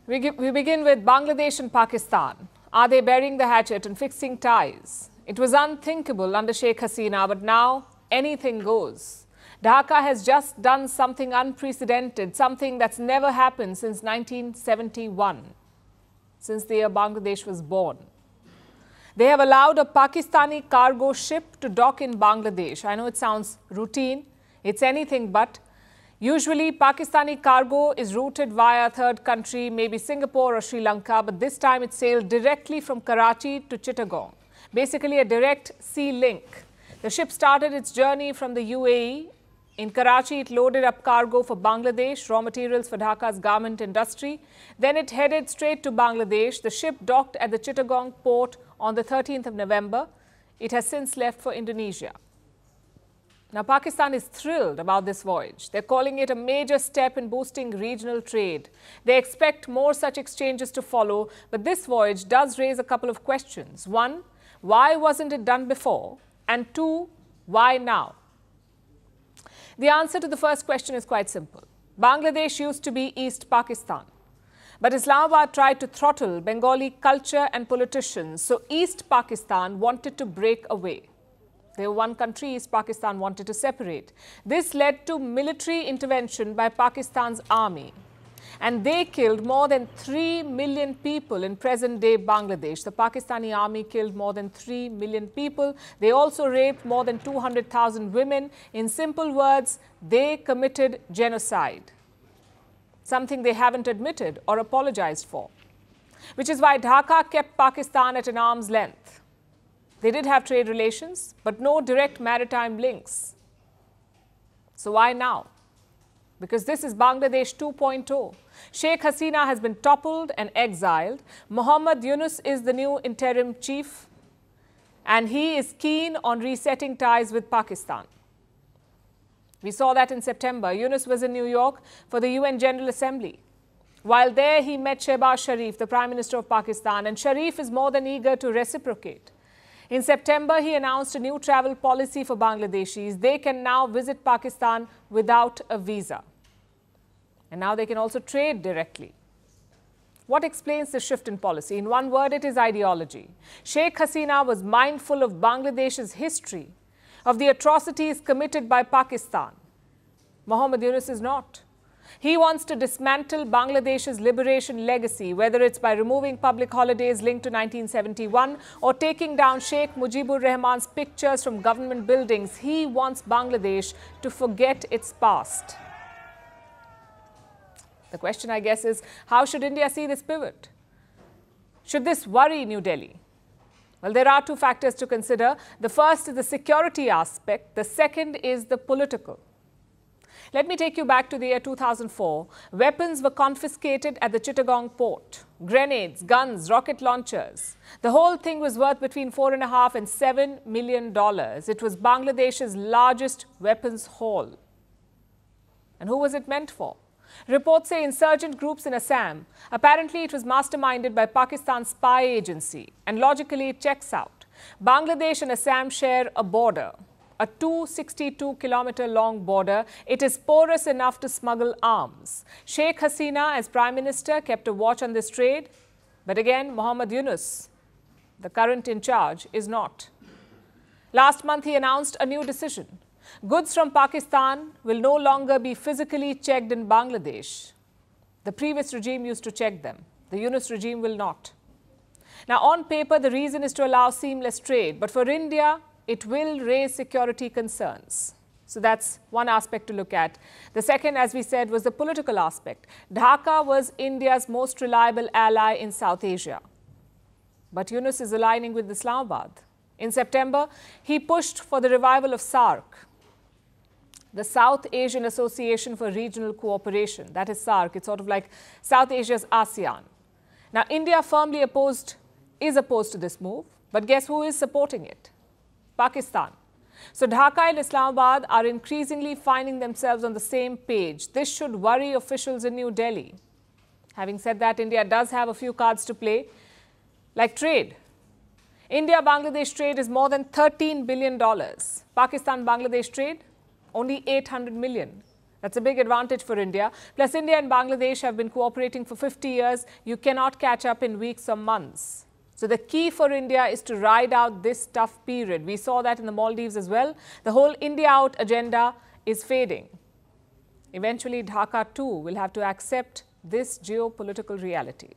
We begin with Bangladesh and Pakistan. Are they burying the hatchet and fixing ties? It was unthinkable under Sheikh Hasina, but now anything goes. Dhaka has just done something unprecedented, something that's never happened since 1971, since the year Bangladesh was born. They have allowed a Pakistani cargo ship to dock in Bangladesh. I know it sounds routine. It's anything but. Usually, Pakistani cargo is routed via a third country, maybe Singapore or Sri Lanka, but this time it sailed directly from Karachi to Chittagong, basically a direct sea link. The ship started its journey from the UAE. In Karachi, it loaded up cargo for Bangladesh, raw materials for Dhaka's garment industry. Then it headed straight to Bangladesh. The ship docked at the Chittagong port on the 13th of November. It has since left for Indonesia. Now, Pakistan is thrilled about this voyage. They're calling it a major step in boosting regional trade. They expect more such exchanges to follow, but this voyage does raise a couple of questions. One, why wasn't it done before? And two, why now? The answer to the first question is quite simple. Bangladesh used to be East Pakistan, but Islamabad tried to throttle Bengali culture and politicians, so East Pakistan wanted to break away. They were one country, East Pakistan wanted to separate. This led to military intervention by Pakistan's army. And they killed more than 3 million people in present-day Bangladesh. The Pakistani army killed more than 3 million people. They also raped more than 200,000 women. In simple words, they committed genocide. Something they haven't admitted or apologized for. Which is why Dhaka kept Pakistan at an arm's length. They did have trade relations, but no direct maritime links. So why now? Because this is Bangladesh 2.0. Sheikh Hasina has been toppled and exiled. Mohammad Yunus is the new interim chief, and he is keen on resetting ties with Pakistan. We saw that in September. Yunus was in New York for the UN General Assembly. While there, he met Shehbaz Sharif, the Prime Minister of Pakistan, and Sharif is more than eager to reciprocate. In September, he announced a new travel policy for Bangladeshis. They can now visit Pakistan without a visa. And now they can also trade directly. What explains the shift in policy? In one word, it is ideology. Sheikh Hasina was mindful of Bangladesh's history, of the atrocities committed by Pakistan. Mohammad Yunus is not. He wants to dismantle Bangladesh's liberation legacy, whether it's by removing public holidays linked to 1971 or taking down Sheikh Mujibur Rahman's pictures from government buildings. He wants Bangladesh to forget its past. The question, I guess, is how should India see this pivot? Should this worry New Delhi? Well, there are two factors to consider. The first is the security aspect. The second is the political. Let me take you back to the year 2004. Weapons were confiscated at the Chittagong port. Grenades, guns, rocket launchers. The whole thing was worth between $4.5 and $7 million. It was Bangladesh's largest weapons haul. And who was it meant for? Reports say insurgent groups in Assam. Apparently, it was masterminded by Pakistan's spy agency. And logically, it checks out. Bangladesh and Assam share a border. A 262-kilometer-long border. It is porous enough to smuggle arms. Sheikh Hasina, as Prime Minister, kept a watch on this trade. But again, Mohammad Yunus, the current in charge, is not. Last month, he announced a new decision. Goods from Pakistan will no longer be physically checked in Bangladesh. The previous regime used to check them. The Yunus regime will not. Now, on paper, the reason is to allow seamless trade. But for India, it will raise security concerns. So that's one aspect to look at. The second, as we said, was the political aspect. Dhaka was India's most reliable ally in South Asia. But Yunus is aligning with Islamabad. In September, he pushed for the revival of SAARC, the South Asian Association for Regional Cooperation. That is SAARC. It's sort of like South Asia's ASEAN. Now, India firmly is opposed to this move. But guess who is supporting it? Pakistan. So Dhaka and Islamabad are increasingly finding themselves on the same page. This should worry officials in New Delhi. Having said that, India does have a few cards to play, like trade. India-Bangladesh trade is more than $13 billion. Pakistan-Bangladesh trade, only $800 million. That's a big advantage for India. Plus, India and Bangladesh have been cooperating for 50 years. You cannot catch up in weeks or months. So the key for India is to ride out this tough period. We saw that in the Maldives as well. The whole India out agenda is fading. Eventually, Dhaka too will have to accept this geopolitical reality.